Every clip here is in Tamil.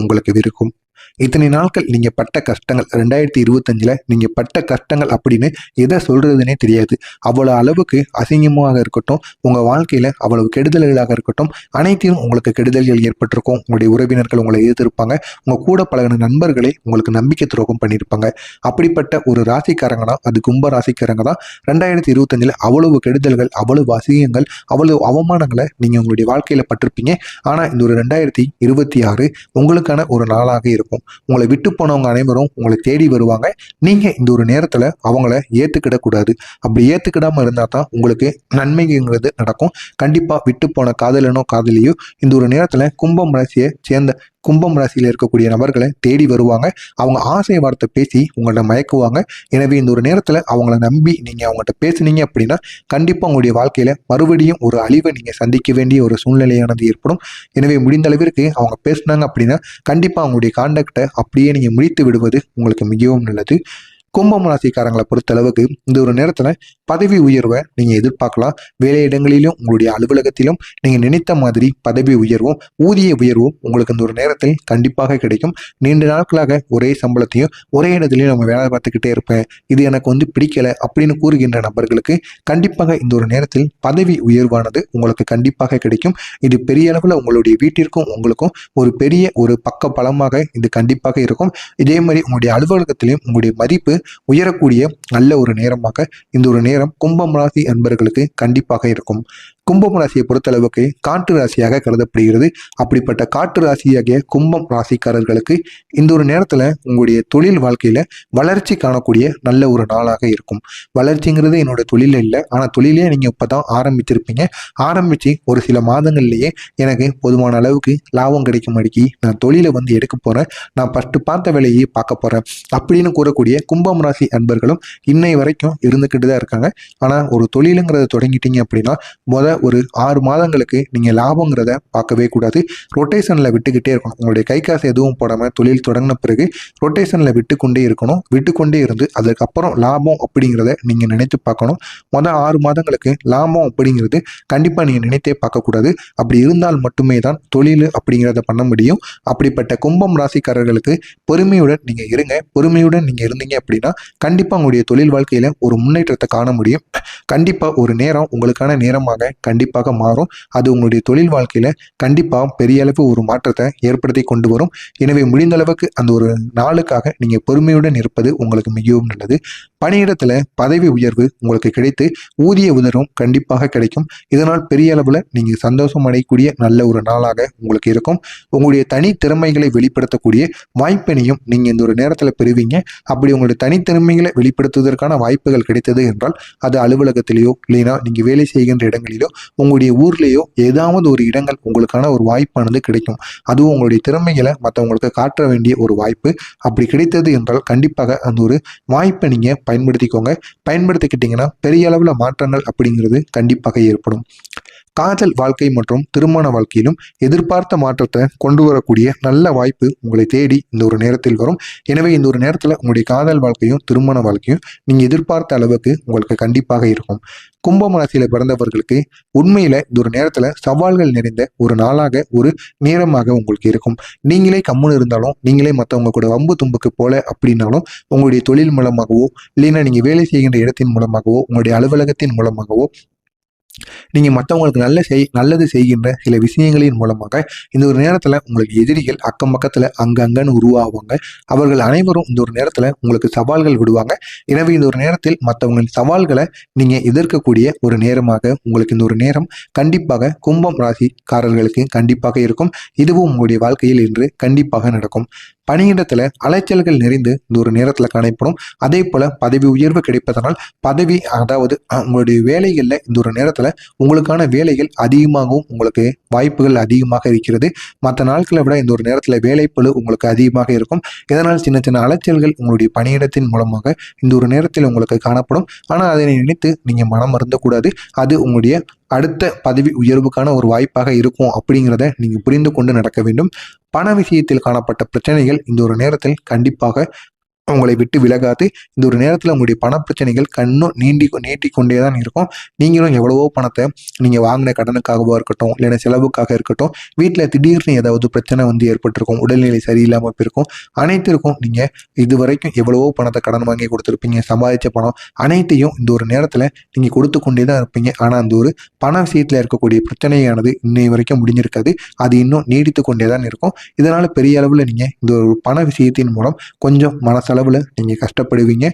உங்களுக்கு இருக்கும். இத்தனை நாட்கள் நீங்க பட்ட கஷ்டங்கள் 2025ல நீங்க பட்ட கஷ்டங்கள் அப்படின்னு எதை சொல்றதுன்னே தெரியாது. அவ்வளவு அளவுக்கு அசிங்கமாக இருக்கட்டும், உங்க வாழ்க்கையில அவ்வளவு கெடுதல்களாக இருக்கட்டும், அனைத்தையும் உங்களுக்கு கெடுதல்கள் ஏற்பட்டிருக்கும். உங்களுடைய உறவினர்கள் உங்களை எதிர்த்திருப்பாங்க. உங்க கூட பழகின நண்பர்களே உங்களுக்கு நம்பிக்கை துரோகம் பண்ணியிருப்பாங்க. அப்படிப்பட்ட ஒரு ராசிக்காரங்க தான், அது கும்ப ராசிக்காரங்க தான் 2025ல அவ்வளவு கெடுதல்கள், அவ்வளவு அசிங்கங்கள், அவ்வளவு அவமானங்களை நீங்க உங்களுடைய வாழ்க்கையில பட்டிருப்பீங்க. ஆனா இந்த ஒரு 2026 உங்களுக்கான ஒரு நாளாக இருக்கும். உங்களை விட்டு போனவங்க அனைவரும் உங்களை தேடி வருவாங்க. நீங்க இந்த ஒரு நேரத்துல அவங்கள ஏத்துக்கிடக்கூடாது. அப்படி ஏத்துக்கிடாம இருந்தா தான் உங்களுக்கு நன்மைங்கிறது நடக்கும். கண்டிப்பா விட்டு போன காதலனோ காதலியோ இந்த ஒரு நேரத்துல கும்பம் ராசியை சேர்ந்த கும்பம் ராசியில் இருக்கக்கூடிய நபர்களை தேடி வருவாங்க. அவங்க ஆசை வார்த்தை பேசி உங்கள்ட்ட மயக்குவாங்க. எனவே இந்த ஒரு நேரத்துல அவங்கள நம்பி நீங்க அவங்கள்ட்ட பேசுனீங்க அப்படின்னா கண்டிப்பா உங்களுடைய வாழ்க்கையில மறுபடியும் ஒரு அழிவை நீங்க சந்திக்க வேண்டிய ஒரு சூழ்நிலையானது ஏற்படும். எனவே முடிந்த அளவிற்கு அவங்க பேசினாங்க அப்படின்னா கண்டிப்பா அவங்களுடைய கான்டாக்டை அப்படியே நீங்க முடித்து விடுவது உங்களுக்கு மிகவும் நல்லது. கும்பம் ராசிக்காரங்களை பொறுத்தளவுக்கு இந்த ஒரு நேரத்துல பதவி உயர்வை நீங்க எதிர்பார்க்கலாம். வேலையிடங்களிலும் உங்களுடைய அலுவலகத்திலும் நீங்க நினைத்த மாதிரி பதவி உயர்வும் ஊதிய உயர்வும் உங்களுக்கு இந்த ஒரு நேரத்தில் கண்டிப்பாக கிடைக்கும். நீண்ட நாட்களாக ஒரே சம்பளத்தையும் ஒரே இடத்துலையும் நம்ம வேலை பார்த்துக்கிட்டே இருப்பேன், இது எனக்கு பிடிக்கல அப்படின்னு கூறுகின்ற நபர்களுக்கு கண்டிப்பாக இந்த ஒரு நேரத்தில் பதவி உயர்வானது உங்களுக்கு கண்டிப்பாக கிடைக்கும். இது பெரிய அளவில் உங்களுடைய வீட்டிற்கும் உங்களுக்கும் ஒரு பெரிய ஒரு பக்க பலமாக இது கண்டிப்பாக இருக்கும். இதே மாதிரி உங்களுடைய அலுவலகத்திலையும் உங்களுடைய மதிப்பு உயரக்கூடிய நல்ல ஒரு நேரமாக இந்த ஒரு நேரம் கும்பம் ராசி அன்பர்களுக்கு கண்டிப்பாக இருக்கும். கும்பம் ராசியை பொறுத்தளவுக்கு காற்று ராசியாக கருதப்படுகிறது. அப்படிப்பட்ட காற்று ராசியாகிய கும்பம் ராசிக்காரர்களுக்கு இந்த ஒரு நேரத்துல உங்களுடைய தொழில் வாழ்க்கையில வளர்ச்சி காணக்கூடிய நல்ல ஒரு நாளாக இருக்கும். வளர்ச்சிங்கிறது என்னோட தொழில இல்லை, ஆனா தொழிலே நீங்க இப்பதான் ஆரம்பிச்சிருப்பீங்க. ஆரம்பிச்சு ஒரு சில மாதங்கள்லயே எனக்கு போதுமான அளவுக்கு லாபம் கிடைக்க மாட்டேங்கி, நான் தொழிலை எடுக்க போறேன், நான் ஃபர்ஸ்ட் பார்த்த வேலையை பார்க்க போறேன் அப்படின்னு கூறக்கூடிய கும்பம் ராசி அன்பர்களும் இன்னை வரைக்கும் இருந்துகிட்டு தான் இருக்காங்க. ஆனா ஒரு தொழிலுங்கிறத தொடங்கிட்டீங்க அப்படின்னா ஒரு 6 மாதங்களுக்கு நீங்க லாபங்கிறத பார்க்கவே கூடாது. ரொட்டேஷன்ல விட்டுக்கிட்டே இருக்கணும். உங்களுடைய கை காசு எதுவும் போடாம தொழில் தொடங்கின பிறகு ரொட்டேஷன்ல விட்டுக்கொண்டே இருக்கணும். விட்டுக்கொண்டே இருந்து அதுக்கப்புறம் லாபம் அப்படிங்கிறத நீங்க நினைத்து பார்க்கணும். 6 மாதங்களுக்கு லாபம் அப்படிங்கிறது கண்டிப்பா நீங்க நினைத்தே பார்க்கக்கூடாது. அப்படி இருந்தால் மட்டுமே தான் தொழில் அப்படிங்கிறத பண்ண முடியும். அப்படிப்பட்ட கும்பம் ராசிக்காரர்களுக்கு பொறுமையுடன் நீங்க இருங்க. பொறுமையுடன் நீங்க இருந்தீங்க அப்படின்னா கண்டிப்பா உங்களுடைய தொழில் வாழ்க்கையில ஒரு முன்னேற்றத்தை காண முடியும். கண்டிப்பா ஒரு நேரம் உங்களுக்கான நேரமாக கண்டிப்பாக மாறும். அது உங்களுடைய தொழில் வாழ்க்கையில கண்டிப்பா பெரிய அளவு ஒரு மாற்றத்தை ஏற்படுத்தி கொண்டு வரும். எனவே முடிந்த அளவுக்கு அந்த ஒரு நாளுக்காக நீங்க பொறுமையுடன் இருப்பது உங்களுக்கு மிகவும் நல்லது. பணியிடத்துல பதவி உயர்வு உங்களுக்கு கிடைத்து ஊதிய உயர்வும் கண்டிப்பாக கிடைக்கும். இதனால் பெரிய அளவுல நீங்க சந்தோஷம் அடையக்கூடிய நல்ல ஒரு நாளாக உங்களுக்கு இருக்கும். உங்களுடைய தனி திறமைகளை வெளிப்படுத்தக்கூடிய வாய்ப்பினையும் நீங்க இந்த ஒரு நேரத்துல பெறுவீங்க. அப்படி உங்களுடைய தனித்திறமைகளை வெளிப்படுத்துவதற்கான வாய்ப்புகள் கிடைத்தது என்றால் அது அலுவலகத்திலேயோ இல்லைன்னா நீங்க வேலை செய்கின்ற இடங்களிலோ உங்களுடைய ஊர்லேயோ ஏதாவது ஒரு இடங்கள் உங்களுக்கான ஒரு வாய்ப்பானது கிடைக்கும். அதுவும் உங்களுடைய திறமைகளை மற்றவங்களுக்கு காட்ட வேண்டிய ஒரு வாய்ப்பு. அப்படி கிடைத்தது என்றால் கண்டிப்பாக அந்த ஒரு வாய்ப்பை நீங்க பயன்படுத்திக்கோங்க. பயன்படுத்திக்கிட்டீங்கன்னா பெரிய அளவுல மாற்றங்கள் அப்படிங்கிறது கண்டிப்பாக ஏற்படும். காதல் வாழ்க்கை மற்றும் திருமண வாழ்க்கையிலும் எதிர்பார்த்த மாற்றத்தை கொண்டு வரக்கூடிய நல்ல வாய்ப்பு உங்களை தேடி இந்த ஒரு நேரத்தில் வரும். எனவே இந்த ஒரு நேரத்தில் உங்களுடைய காதல் வாழ்க்கையும் திருமண வாழ்க்கையும் நீங்க எதிர்பார்த்த அளவுக்கு உங்களுக்கு கண்டிப்பாக இருக்கும். கும்பம் ராசியில பிறந்தவர்களுக்கு உண்மையில இந்த ஒரு நேரத்துல சவால்கள் நிறைந்த ஒரு நாளாக ஒரு நேரமாக உங்களுக்கு இருக்கும். நீங்களே கம்முன்னு இருந்தாலும் நீங்களே மற்றவங்க கூட வம்பு தும்புக்கு போல அப்படின்னாலும் உங்களுடைய தொழில் மூலமாகவோ இல்லைன்னா நீங்க வேலை செய்கின்ற இடத்தின் மூலமாகவோ உங்களுடைய அலுவலகத்தின் மூலமாகவோ நீங்க மற்றவங்களுக்கு நல்லது செய்கின்ற சில விஷயங்களின் மூலமாக இந்த ஒரு நேரத்துல உங்களுக்கு எதிரிகள் அக்கம் பக்கத்துல அங்கன்னு உருவாவாங்க. அவர்கள் அனைவரும் இந்த ஒரு நேரத்துல உங்களுக்கு சவால்கள் விடுவாங்க. எனவே இந்த ஒரு நேரத்தில் மற்றவங்களின் சவால்களை நீங்க எதிர்க்கக்கூடிய ஒரு நேரமாக உங்களுக்கு இந்த ஒரு நேரம் கண்டிப்பாக கும்பம் ராசிக்காரர்களுக்கு கண்டிப்பாக இருக்கும். இதுவும் உங்களுடைய வாழ்க்கையில் இன்று கண்டிப்பாக நடக்கும். பணியிடத்துல அலைச்சல்கள் நிறைந்து இந்த ஒரு நேரத்துல காணப்படும். அதே போல பதவி உயர்வு கிடைப்பதனால் அதாவது உங்களுடைய வேலைகள்ல இந்த ஒரு நேரத்துல உங்களுக்கான வேலைகள் அதிகமாகவும் உங்களுக்கு வாய்ப்புகள் அதிகமாக இருக்கிறது. மற்ற நாட்களை விட இந்த ஒரு நேரத்துல வேலைப்பளு உங்களுக்கு அதிகமாக இருக்கும். இதனால் சின்ன சின்ன அலைச்சல்கள் உங்களுடைய பணியிடத்தின் மூலமாக இந்த ஒரு நேரத்தில் உங்களுக்கு காணப்படும். ஆனா அதனை நினைத்து நீங்க மனம் வருந்தக்கூடாது. அது உங்களுடைய அடுத்த பதவி உயர்வுக்கான ஒரு வாய்ப்பாக இருக்கும் அப்படிங்கிறத நீங்க புரிந்து கொண்டு நடக்க வேண்டும். பண விஷயத்தில் காணப்பட்ட பிரச்சனைகள் இந்த ஒரு நேரத்தில் கண்டிப்பாக உங்களை விட்டு விலகாது. இந்த ஒரு நேரத்தில் உங்களுடைய பண பிரச்சனைகள் கண்ணும் நீட்டிக்கொண்டே தான் இருக்கும். நீங்களும் எவ்வளவோ பணத்தை நீங்கள் வாங்கின கடனுக்காகவோ இருக்கட்டும், இல்லைன்னா செலவுக்காக இருக்கட்டும், வீட்டில் திடீர்னு ஏதாவது பிரச்சனை வந்து ஏற்பட்டிருக்கும், உடல்நிலை சரியில்லாமல் போயிருக்கும். அனைத்திற்கும் நீங்கள் இதுவரைக்கும் எவ்வளவோ பணத்தை கடன் வாங்கி கொடுத்துருப்பீங்க, சம்பாதிச்ச பணம் அனைத்தையும் இந்த ஒரு நேரத்தில் நீங்கள் கொடுத்து கொண்டே தான் இருப்பீங்க. ஆனால் அந்த ஒரு பண விஷயத்தில் இருக்கக்கூடிய பிரச்சனையானது இன்னை வரைக்கும் முடிஞ்சிருக்காது. அது இன்னும் நீடித்து கொண்டே தான் இருக்கும். இதனால் பெரிய அளவில் நீங்கள் இந்த ஒரு பண விஷயத்தின் மூலம் கொஞ்சம் மனசளவில் நீங்கள் கஷ்டப்படுவீங்க.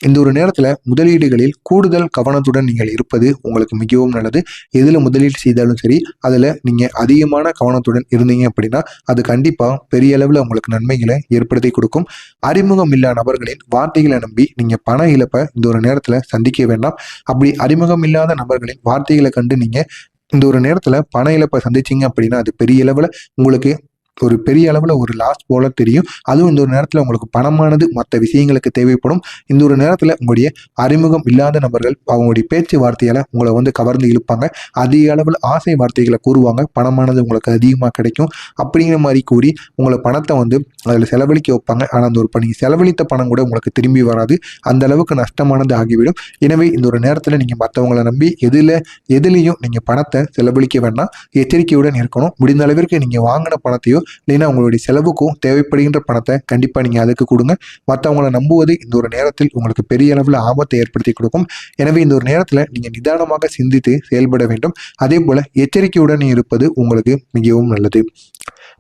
இந்த ஒரு நேரத்தில் முதலீடுகளில் கூடுதல் கவனத்துடன் நீங்கள் இருப்பது உங்களுக்கு மிகவும் நல்லது. எதில் முதலீடு செய்தாலும் சரி, அதில் நீங்கள் அதிகமான கவனத்துடன் இருந்தீங்க அப்படின்னா அது கண்டிப்பாக பெரிய அளவில் உங்களுக்கு நன்மைகளை ஏற்படுத்தி கொடுக்கும். அறிமுகம் இல்லா நபர்களின் வார்த்தைகளை நம்பி நீங்கள் பண இழப்பை இந்த ஒரு நேரத்தில் சந்திக்க வேண்டாம். அப்படி அறிமுகம் இல்லாத நபர்களின் வார்த்தைகளை கண்டு நீங்கள் இந்த ஒரு நேரத்தில் பண இழப்பை சந்திச்சிங்க அப்படின்னா அது பெரிய அளவில் உங்களுக்கு ஒரு பெரிய அளவில் ஒரு லாஸ் போல தெரியும். அதுவும் இந்த ஒரு நேரத்தில் உங்களுக்கு பணமானது மற்ற விஷயங்களுக்கு தேவைப்படும். இந்த ஒரு நேரத்தில் உங்களுடைய அறிமுகம் இல்லாத நபர்கள் அவங்களுடைய பேச்சு வார்த்தையால் உங்களை வந்து கவர்ந்து இழுப்பாங்க. அதிக அளவில் ஆசை வார்த்தைகளை கூறுவாங்க. பணமானது உங்களுக்கு அதிகமாக கிடைக்கும் அப்படிங்கிற மாதிரி கூறி உங்களை பணத்தை வந்து அதில் செலவழிக்க வைப்பாங்க. ஆனால் அந்த ஒரு நீங்கள் செலவழித்த பணம் கூட உங்களுக்கு திரும்பி வராது. அந்த அளவுக்கு நஷ்டமானது ஆகிவிடும். எனவே இந்த ஒரு நேரத்தில் நீங்கள் மற்றவங்களை நம்பி எதுலேயும் நீங்கள் பணத்தை செலவழிக்க வேண்டாம். எச்சரிக்கையுடன் இருக்கணும். முடிந்த அளவிற்கு நீங்கள் வாங்கின பணத்தையோ இல்லைன்னா உங்களுடைய செலவுக்கும் தேவைப்படுகின்ற பணத்தை கண்டிப்பாக நீங்கள் அதுக்கு கொடுங்க. மற்றவங்களை நம்புவது இந்த ஒரு நேரத்தில் உங்களுக்கு பெரிய அளவில் ஆபத்தை ஏற்படுத்தி கொடுக்கும். எனவே இந்த ஒரு நேரத்தில் நீங்கள் நிதானமாக சிந்தித்து செயல்பட வேண்டும். அதே போல் எச்சரிக்கையுடன் இருப்பது உங்களுக்கு மிகவும் நல்லது.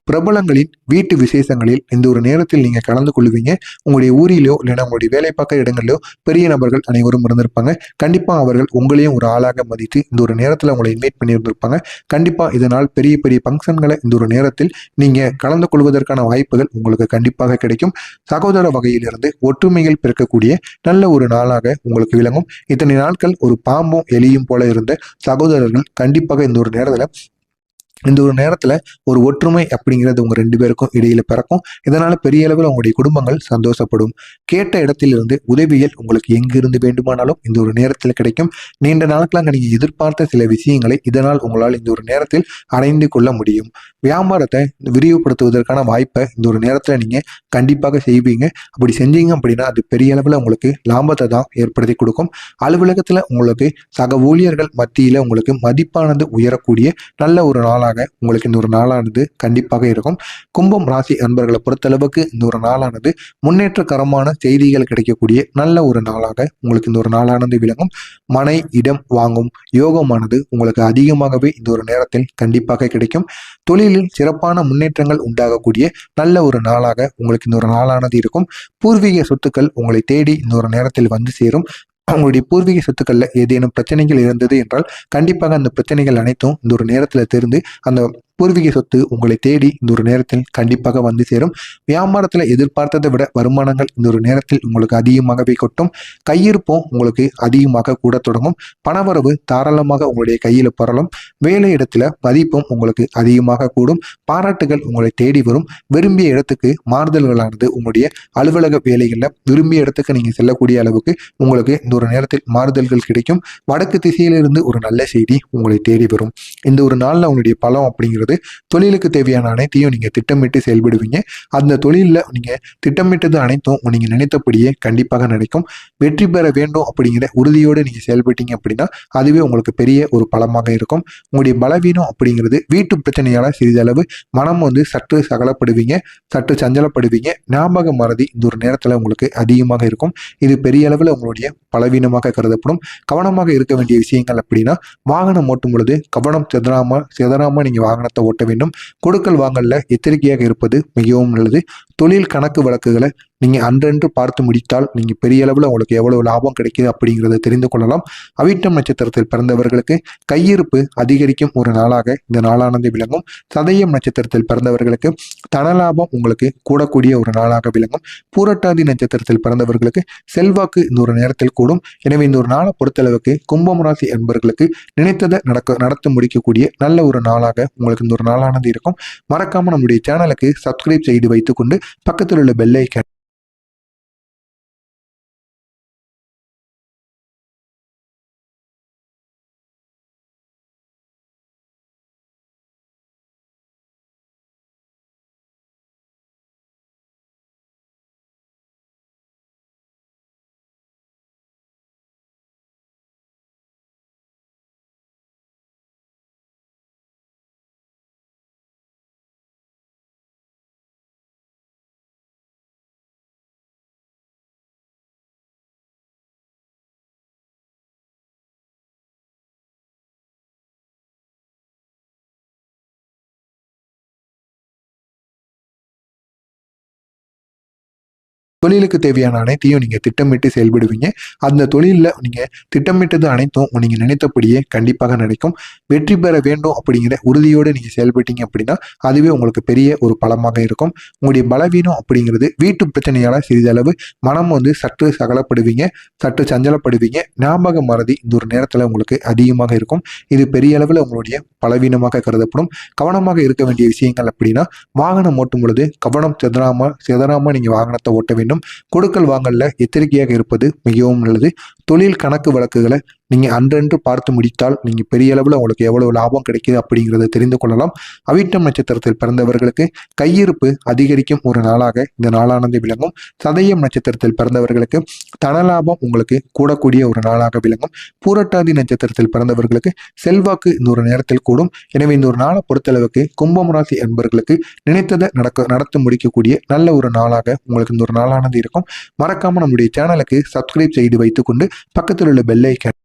பிரபலங்களின் வீட்டு விசேஷங்களில் இந்த ஒரு நேரத்தில் நீங்கள் கலந்து கொள்வீங்க. உங்களுடைய ஊரிலோ இல்லைன்னா உங்களுடைய வேலை பார்க்க இடங்களிலோ பெரிய நபர்கள் அனைவரும் இருந்திருப்பாங்க. கண்டிப்பாக அவர்கள் உங்களையும் ஒரு ஆளாக மதித்து இந்த ஒரு நேரத்தில் உங்களை இன்வைட் பண்ணியிருந்திருப்பாங்க. கண்டிப்பாக இதனால் பெரிய பெரிய ஃபங்க்ஷன்களை இந்த ஒரு நேரத்தில் நீங்கள் கலந்து கொள்வதற்கான வாய்ப்புகள் உங்களுக்கு கண்டிப்பாக கிடைக்கும். சகோதர வகையிலிருந்து ஒற்றுமைகள் பிறக்கக்கூடிய நல்ல ஒரு நாளாக உங்களுக்கு விளங்கும். இத்தனை நாட்கள் ஒரு பாம்பும் எலியும் போல இருந்த சகோதரர்கள் கண்டிப்பாக இந்த ஒரு நேரத்தில் ஒரு ஒற்றுமை அப்படிங்கிறது உங்கள் 2 பேருக்கும் இடையில பிறக்கும். இதனால் பெரிய அளவில் உங்களுடைய குடும்பங்கள் சந்தோஷப்படும். கேட்ட இடத்திலிருந்து உதவிகள் உங்களுக்கு எங்கிருந்து வேண்டுமானாலும் இந்த ஒரு நேரத்தில் கிடைக்கும். நீண்ட நாட்களாக நீங்கள் எதிர்பார்த்த சில விஷயங்களை இதனால் உங்களால் இந்த ஒரு நேரத்தில் அடைந்து கொள்ள முடியும். வியாபாரத்தை விரிவுபடுத்துவதற்கான வாய்ப்பை இந்த ஒரு நேரத்தில் நீங்கள் கண்டிப்பாக செய்வீங்க. அப்படி செஞ்சீங்க அப்படின்னா அது பெரிய அளவில் உங்களுக்கு லாபத்தை தான் ஏற்படுத்தி கொடுக்கும். அலுவலகத்தில் உங்களுக்கு சக ஊழியர்கள் மத்தியில் உங்களுக்கு மதிப்பானது உயரக்கூடிய நல்ல ஒரு நாளாக உங்களுக்கு இந்த ஒரு நாளானது கண்டிப்பாக இருக்கும். கும்பம் ராசி அன்பர்களை பொறுத்தளவுக்கு இந்த ஒரு நாளானது முன்னேற்றகரமான செய்திகள் கிடைக்கக்கூடிய நல்ல ஒரு நாளாக உங்களுக்கு இந்த ஒரு நாளானது விளங்கும். மனை இடம் வாங்கும் யோகமானது உங்களுக்கு அதிகமாகவே இந்த ஒரு நேரத்தில் கண்டிப்பாக கிடைக்கும். தொழிலில் சிறப்பான முன்னேற்றங்கள் உண்டாகக்கூடிய நல்ல ஒரு நாளாக உங்களுக்கு இந்த ஒரு நாளானது இருக்கும். பூர்வீக சொத்துக்கள் உங்களை தேடி இந்த ஒரு நேரத்தில் வந்து சேரும். அவங்களுடைய பூர்வீக சொத்துக்கள்ல ஏதேனும் பிரச்சனைகள் இருந்தது என்றால் கண்டிப்பாக அந்த பிரச்சனைகள் அனைத்தும் இந்த ஒரு நேரத்துல தெரிந்து அந்த பூர்வீக சொத்து உங்களை தேடி இந்த ஒரு நேரத்தில் கண்டிப்பாக வந்து சேரும். வியாபாரத்தில் எதிர்பார்த்ததை விட வருமானங்கள் இந்த ஒரு நேரத்தில் உங்களுக்கு அதிகமாகவே கொட்டும். கையிருப்பும் உங்களுக்கு அதிகமாக கூட தொடங்கும். பணவரவு தாராளமாக உங்களுடைய கையில் புரளும். வேலை இடத்துல மதிப்பும் உங்களுக்கு அதிகமாக கூடும். பாராட்டுகள் உங்களை தேடி வரும். விரும்பிய இடத்துக்கு மாறுதல்களானது உங்களுடைய அலுவலக வேலைகளில் விரும்பிய இடத்துக்கு நீங்கள் செல்லக்கூடிய அளவுக்கு உங்களுக்கு இந்த ஒரு நேரத்தில் மாறுதல்கள் கிடைக்கும். வடக்கு திசையிலிருந்து ஒரு நல்ல செய்தி உங்களை தேடி வரும். இந்த ஒரு நாளில் உங்களுடைய பலம் அப்படிங்கிறது தொழிலுக்கு தேவையான அனைத்தையும் நீங்க திட்டமிட்டு செயல்படுவீங்க. அந்த தொழிலில் நீங்க திட்டமிட்டது அனைத்தும் நீங்க நினைத்தபடியே கண்டிப்பாக நடக்கும். வெற்றி பெற வேண்டும் அப்படிங்கிற உறுதியோடு நீங்க செயல்பட்டீங்க அப்படின்னா அதுவே உங்களுக்கு பெரிய ஒரு பலமாக இருக்கும். உங்களுடைய பலவீனம் அப்படிங்கிறது வீட்டு பிரச்சனையால சிறிதளவு மனம் வந்து சற்று சகலப்படுவீங்க, சற்று சஞ்சலப்படுவீங்க. ஞாபக மறதி இந்த ஒரு நேரத்தில் உங்களுக்கு அதிகமாக இருக்கும். இது பெரிய அளவில் உங்களுடைய பலவீனமாக கருதப்படும். கவனமாக இருக்க வேண்டிய விஷயங்கள் அப்படின்னா வாகனம் ஓட்டும் பொழுது கவனம் சிதறாம நீங்க வாகனத்தை ஓட்ட வேண்டும். கொடுக்கல் வாங்கல்ல எச்சரிக்கையாக இருப்பது மிகவும் நல்லது. தொழில் கணக்கு வழக்குகளை நீங்க அன்றன்று பார்த்து முடித்தால் நீங்க பெரிய அளவில் உங்களுக்கு எவ்வளவு லாபம் கிடைக்குது அப்படிங்கிறத தெரிந்து கொள்ளலாம். அவிட்டம் நட்சத்திரத்தில் பிறந்தவர்களுக்கு கையிருப்பு அதிகரிக்கும் ஒரு நாளாக இந்த நாளானது விளங்கும். சதயம் நட்சத்திரத்தில் பிறந்தவர்களுக்கு தனலாபம் உங்களுக்கு கூடக்கூடிய ஒரு நாளாக விளங்கும். பூரட்டாதி நட்சத்திரத்தில் பிறந்தவர்களுக்கு செல்வாக்கு இந்த ஒரு நேரத்தில் கூடும். எனவே இந்த ஒரு நாளை பொறுத்தளவுக்கு கும்பம் ராசி என்பவர்களுக்கு நினைத்ததை நடத்த முடிக்கக்கூடிய நல்ல ஒரு நாளாக உங்களுக்கு இந்த ஒரு நாளானது இருக்கும். மறக்காம நம்முடைய சேனலுக்கு சப்ஸ்கிரைப் செய்து வைத்துக்கொண்டு பக்கத்தில் உள்ள பெல் ஐகான் தொழிலுக்கு தேவையான அனைத்தையும் நீங்கள் திட்டமிட்டு செயல்படுவீங்க. அந்த தொழிலில் நீங்கள் திட்டமிட்டது அனைத்தும் நீங்கள் நினைத்தபடியே கண்டிப்பாக நடக்கும். வெற்றி பெற வேண்டும் அப்படிங்கிற உறுதியோடு நீங்கள் செயல்பட்டீங்க அப்படின்னா அதுவே உங்களுக்கு பெரிய ஒரு பலமாக இருக்கும். உங்களுடைய பலவீனம் அப்படிங்கிறது வீட்டு பிரச்சனையால் சிறிதளவு மனம் சற்று சகலப்படுவீங்க, சற்று சஞ்சலப்படுவீங்க. ஞாபக மறதி இந்த ஒரு நேரத்தில் உங்களுக்கு அதிகமாக இருக்கும். இது பெரிய அளவில் உங்களுடைய பலவீனமாக கருதப்படும். கவனமாக இருக்க வேண்டிய விஷயங்கள் அப்படின்னா, வாகனம் ஓட்டும் பொழுது கவனம் சிதறாம நீங்கள் வாகனத்தை ஓட்ட வேண்டும். கொடுக்கல் வாங்கல்ல எச்சரிக்கையாக இருப்பது மிகவும் நல்லது. தொழில் கணக்கு வழக்குகளை நீங்கள் அன்றன்று பார்த்து முடித்தால் நீங்கள் பெரிய அளவில் உங்களுக்கு எவ்வளவு லாபம் கிடைக்குது அப்படிங்கிறத தெரிந்து கொள்ளலாம். அவிட்டம் நட்சத்திரத்தில் பிறந்தவர்களுக்கு கையிருப்பு அதிகரிக்கும் ஒரு நாளாக இந்த நாளானது விளங்கும். சதயம் நட்சத்திரத்தில் பிறந்தவர்களுக்கு தனலாபம் உங்களுக்கு கூடக்கூடிய ஒரு நாளாக விளங்கும். பூரட்டாதி நட்சத்திரத்தில் பிறந்தவர்களுக்கு செல்வாக்கு இந்த ஒரு நேரத்தில் கூடும். எனவே இந்த ஒரு நாளை பொறுத்தளவுக்கு கும்பம் ராசி என்பவர்களுக்கு நினைத்ததை நடத்தி முடிக்கக்கூடிய நல்ல ஒரு நாளாக உங்களுக்கு இந்த ஒரு நாளானது இருக்கும். மறக்காம நம்முடைய சேனலுக்கு சப்ஸ்கிரைப் செய்து வைத்துக்கொண்டு பக்கத்தில் உள்ள பெல் ஐக்கான்